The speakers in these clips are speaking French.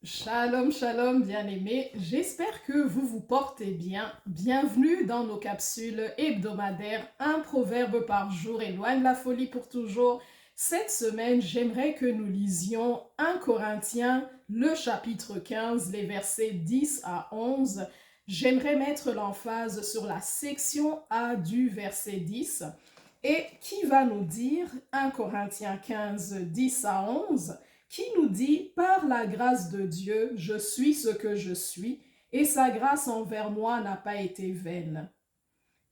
Shalom, shalom, bien-aimés. J'espère que vous vous portez bien. Bienvenue dans nos capsules hebdomadaires. Un proverbe par jour éloigne la folie pour toujours. Cette semaine, j'aimerais que nous lisions 1 Corinthiens, le chapitre 15, les versets 10 à 11. J'aimerais mettre l'emphase sur la section A du verset 10. Et qui va nous dire 1 Corinthiens 15, 10 à 11 qui nous dit, par la grâce de Dieu, je suis ce que je suis, et sa grâce envers moi n'a pas été vaine.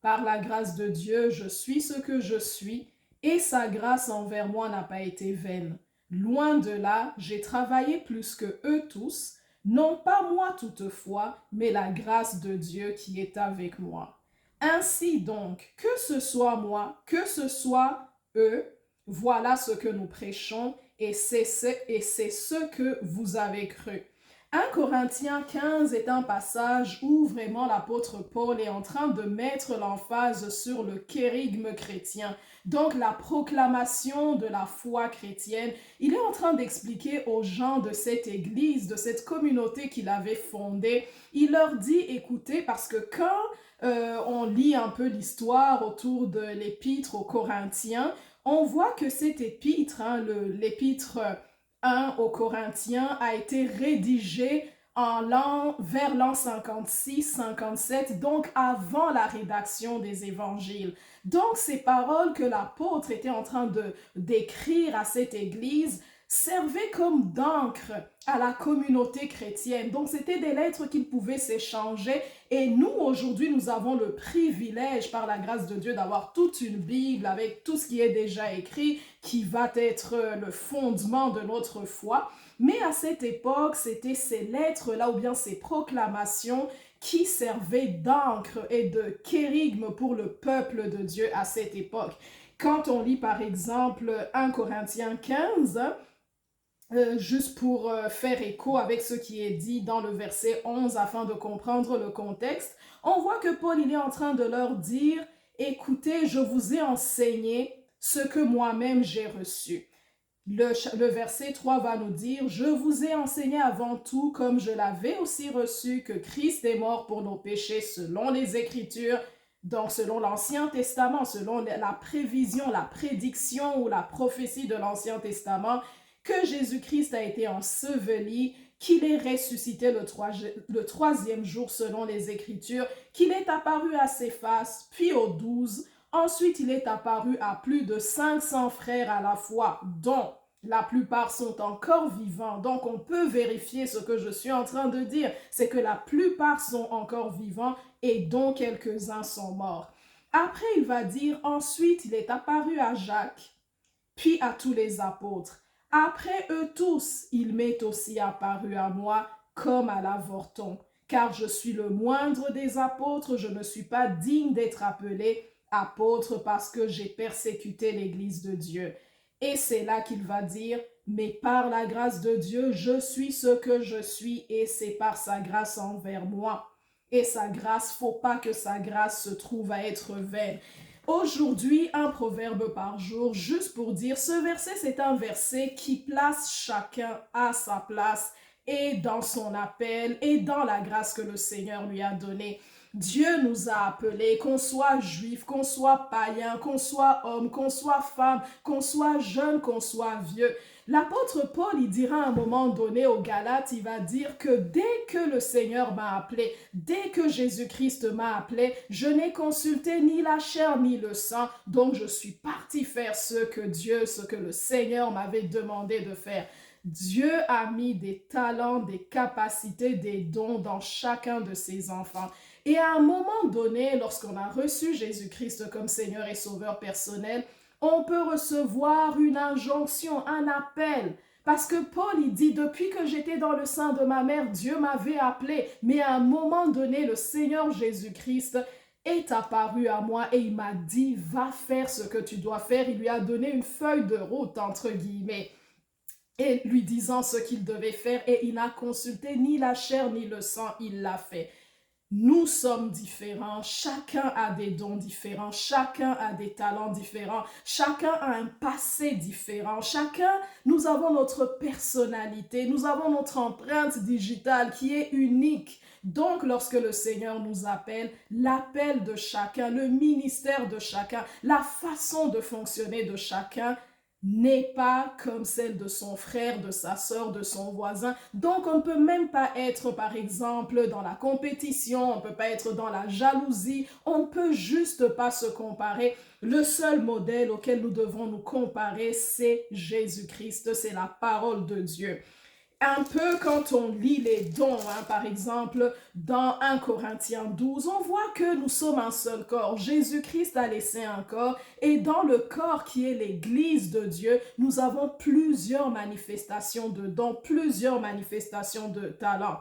Par la grâce de Dieu, je suis ce que je suis, et sa grâce envers moi n'a pas été vaine. Loin de là, j'ai travaillé plus que eux tous, non pas moi toutefois, mais la grâce de Dieu qui est avec moi. Ainsi donc, que ce soit moi, que ce soit eux, voilà ce que nous prêchons et c'est ce que vous avez cru. 1 Corinthiens 15 est un passage où vraiment l'apôtre Paul est en train de mettre l'emphase sur le kérigme chrétien, donc la proclamation de la foi chrétienne. Il est en train d'expliquer aux gens de cette église, de cette communauté qu'il avait fondée, il leur dit, écoutez, parce que quand on lit un peu l'histoire autour de l'épître aux Corinthiens, on voit que cet épître, l'épître 1 aux Corinthiens, a été rédigé vers l'an 56-57, donc avant la rédaction des évangiles. Donc ces paroles que l'apôtre était en train d'écrire à cette église servaient comme d'encre à la communauté chrétienne. Donc c'était des lettres qu'ils pouvaient s'échanger et nous aujourd'hui nous avons le privilège par la grâce de Dieu d'avoir toute une Bible avec tout ce qui est déjà écrit qui va être le fondement de notre foi. Mais à cette époque, c'était ces lettres-là ou bien ces proclamations qui servaient d'encre et de kérigme pour le peuple de Dieu à cette époque. Quand on lit par exemple 1 Corinthiens 15, juste pour faire écho avec ce qui est dit dans le verset 11 afin de comprendre le contexte, on voit que Paul il est en train de leur dire, écoutez, je vous ai enseigné ce que moi-même j'ai reçu. Le verset 3 va nous dire, je vous ai enseigné avant tout, comme je l'avais aussi reçu, que Christ est mort pour nos péchés selon les Écritures, donc selon l'Ancien Testament, selon la prévision, la prédiction ou la prophétie de l'Ancien Testament, que Jésus-Christ a été enseveli, qu'il est ressuscité le troisième jour selon les Écritures, qu'il est apparu à Céphas, puis aux 12. Ensuite, il est apparu à plus de 500 frères à la fois, dont la plupart sont encore vivants. Donc, on peut vérifier ce que je suis en train de dire. C'est que la plupart sont encore vivants et dont quelques-uns sont morts. Après, il va dire, ensuite, il est apparu à Jacques, puis à tous les apôtres. Après eux tous, il m'est aussi apparu à moi comme à l'avorton, car je suis le moindre des apôtres, je ne suis pas digne d'être appelé apôtre parce que j'ai persécuté l'Église de Dieu. Et c'est là qu'il va dire, mais par la grâce de Dieu, je suis ce que je suis et c'est par sa grâce envers moi. Et sa grâce, faut pas que sa grâce se trouve à être vaine. Aujourd'hui, un proverbe par jour, juste pour dire, ce verset, c'est un verset qui place chacun à sa place et dans son appel et dans la grâce que le Seigneur lui a donnée. Dieu nous a appelés, qu'on soit juif, qu'on soit païen, qu'on soit homme, qu'on soit femme, qu'on soit jeune, qu'on soit vieux. L'apôtre Paul, il dira à un moment donné aux Galates, il va dire que dès que le Seigneur m'a appelé, dès que Jésus-Christ m'a appelé, je n'ai consulté ni la chair ni le sang, donc je suis parti faire ce que le Seigneur m'avait demandé de faire. Dieu a mis des talents, des capacités, des dons dans chacun de ses enfants. Et à un moment donné, lorsqu'on a reçu Jésus-Christ comme Seigneur et Sauveur personnel, on peut recevoir une injonction, un appel. Parce que Paul, il dit, depuis que j'étais dans le sein de ma mère, Dieu m'avait appelé. Mais à un moment donné, le Seigneur Jésus-Christ est apparu à moi et il m'a dit, va faire ce que tu dois faire. Il lui a donné une feuille de route, entre guillemets, et lui disant ce qu'il devait faire. Et il n'a consulté ni la chair ni le sang, il l'a fait. Nous sommes différents, chacun a des dons différents, chacun a des talents différents, chacun a un passé différent, chacun, nous avons notre personnalité, nous avons notre empreinte digitale qui est unique. Donc, lorsque le Seigneur nous appelle, l'appel de chacun, le ministère de chacun, la façon de fonctionner de chacun n'est pas comme celle de son frère, de sa sœur, de son voisin. Donc, on ne peut même pas être, par exemple, dans la compétition, on ne peut pas être dans la jalousie, on ne peut juste pas se comparer. Le seul modèle auquel nous devons nous comparer, c'est Jésus-Christ, c'est la parole de Dieu. Un peu quand on lit les dons, par exemple, dans 1 Corinthiens 12, on voit que nous sommes un seul corps. Jésus-Christ a laissé un corps et dans le corps qui est l'Église de Dieu, nous avons plusieurs manifestations de dons, plusieurs manifestations de talents.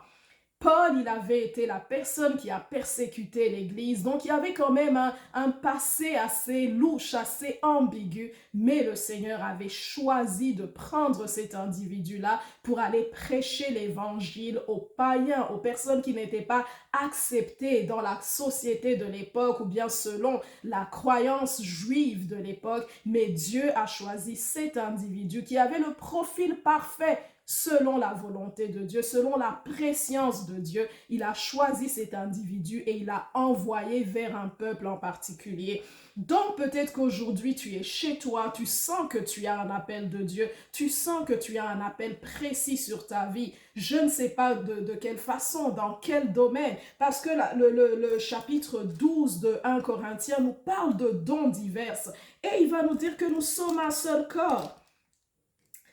Paul, il avait été la personne qui a persécuté l'Église, donc il y avait quand même un passé assez louche, assez ambigu, mais le Seigneur avait choisi de prendre cet individu-là pour aller prêcher l'Évangile aux païens, aux personnes qui n'étaient pas acceptées dans la société de l'époque ou bien selon la croyance juive de l'époque, mais Dieu a choisi cet individu qui avait le profil parfait selon la volonté de Dieu, selon la préscience de Dieu. Il a choisi cet individu et il l'a envoyé vers un peuple en particulier. Donc peut-être qu'aujourd'hui tu es chez toi, tu sens que tu as un appel de Dieu, tu sens que tu as un appel précis sur ta vie. Je ne sais pas de quelle façon, dans quel domaine, parce que le chapitre 12 de 1 Corinthiens nous parle de dons divers et il va nous dire que nous sommes un seul corps.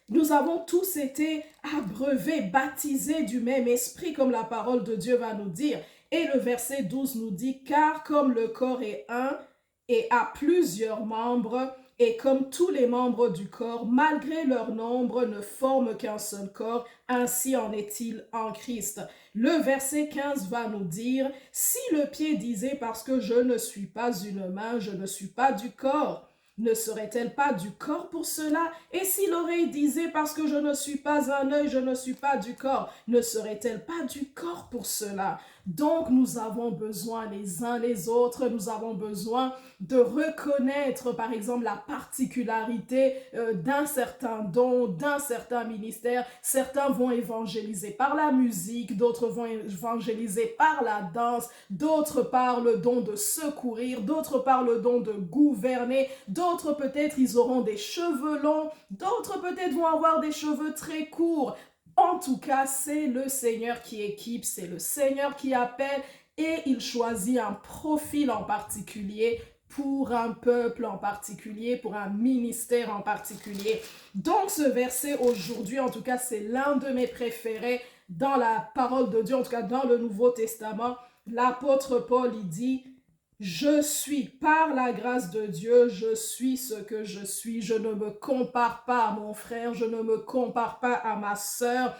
Nous avons tous été abreuvés, baptisés du même esprit, comme la parole de Dieu va nous dire. Et le verset 12 nous dit, car comme le corps est un et a plusieurs membres, et comme tous les membres du corps, malgré leur nombre, ne forment qu'un seul corps, ainsi en est-il en Christ. Le verset 15 va nous dire, si le pied disait parce que je ne suis pas une main, je ne suis pas du corps, ne serait-elle pas du corps pour cela? Et si l'oreille disait parce que je ne suis pas un œil, je ne suis pas du corps, ne serait-elle pas du corps pour cela? Donc nous avons besoin les uns les autres, nous avons besoin de reconnaître par exemple la particularité d'un certain don, d'un certain ministère. Certains vont évangéliser par la musique, d'autres vont évangéliser par la danse, d'autres par le don de secourir, d'autres par le don de gouverner, d'autres peut-être ils auront des cheveux longs, d'autres peut-être vont avoir des cheveux très courts. En tout cas, c'est le Seigneur qui équipe, c'est le Seigneur qui appelle et il choisit un profil en particulier pour un peuple en particulier, pour un ministère en particulier. Donc ce verset aujourd'hui, en tout cas, c'est l'un de mes préférés dans la parole de Dieu, en tout cas dans le Nouveau Testament. L'apôtre Paul, il dit, je suis, par la grâce de Dieu, je suis ce que je suis. Je ne me compare pas à mon frère, je ne me compare pas à ma sœur.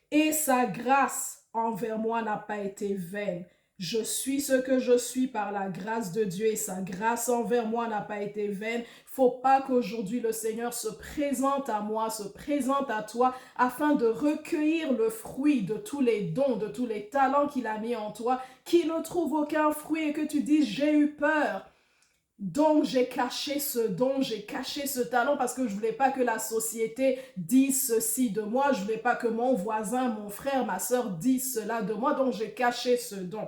Et sa grâce envers moi n'a pas été vaine. Je suis ce que je suis par la grâce de Dieu et sa grâce envers moi n'a pas été vaine. Faut pas qu'aujourd'hui le Seigneur se présente à moi, se présente à toi afin de recueillir le fruit de tous les dons, de tous les talents qu'il a mis en toi, qui ne trouve aucun fruit et que tu dises j'ai eu peur. Donc j'ai caché ce don, j'ai caché ce talent parce que je voulais pas que la société dise ceci de moi, je voulais pas que mon voisin, mon frère, ma soeur disent cela de moi, donc j'ai caché ce don.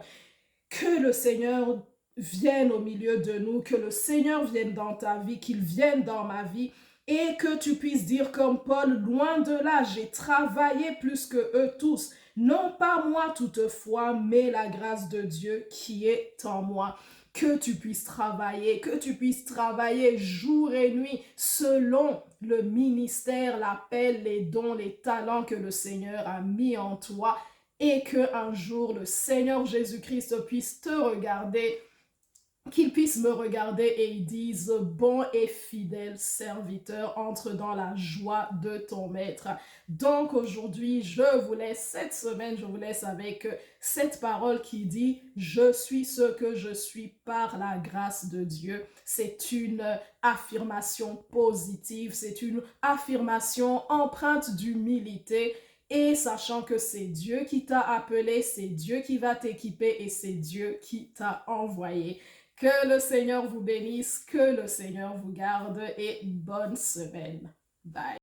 Que le Seigneur vienne au milieu de nous, que le Seigneur vienne dans ta vie, qu'il vienne dans ma vie et que tu puisses dire comme Paul, loin de là, j'ai travaillé plus que eux tous. Non pas moi toutefois, mais la grâce de Dieu qui est en moi. Que tu puisses travailler jour et nuit selon le ministère, l'appel, les dons, les talents que le Seigneur a mis en toi et que un jour le Seigneur Jésus-Christ puisse te regarder, qu'il puisse me regarder et il dise bon et fidèle serviteur, entre dans la joie de ton maître. Donc aujourd'hui, je vous laisse cette semaine, je vous laisse avec cette parole qui dit je suis ce que je suis par la grâce de Dieu. C'est une affirmation positive, c'est une affirmation empreinte d'humilité et sachant que c'est Dieu qui t'a appelé, c'est Dieu qui va t'équiper et c'est Dieu qui t'a envoyé. Que le Seigneur vous bénisse, que le Seigneur vous garde et bonne semaine. Bye.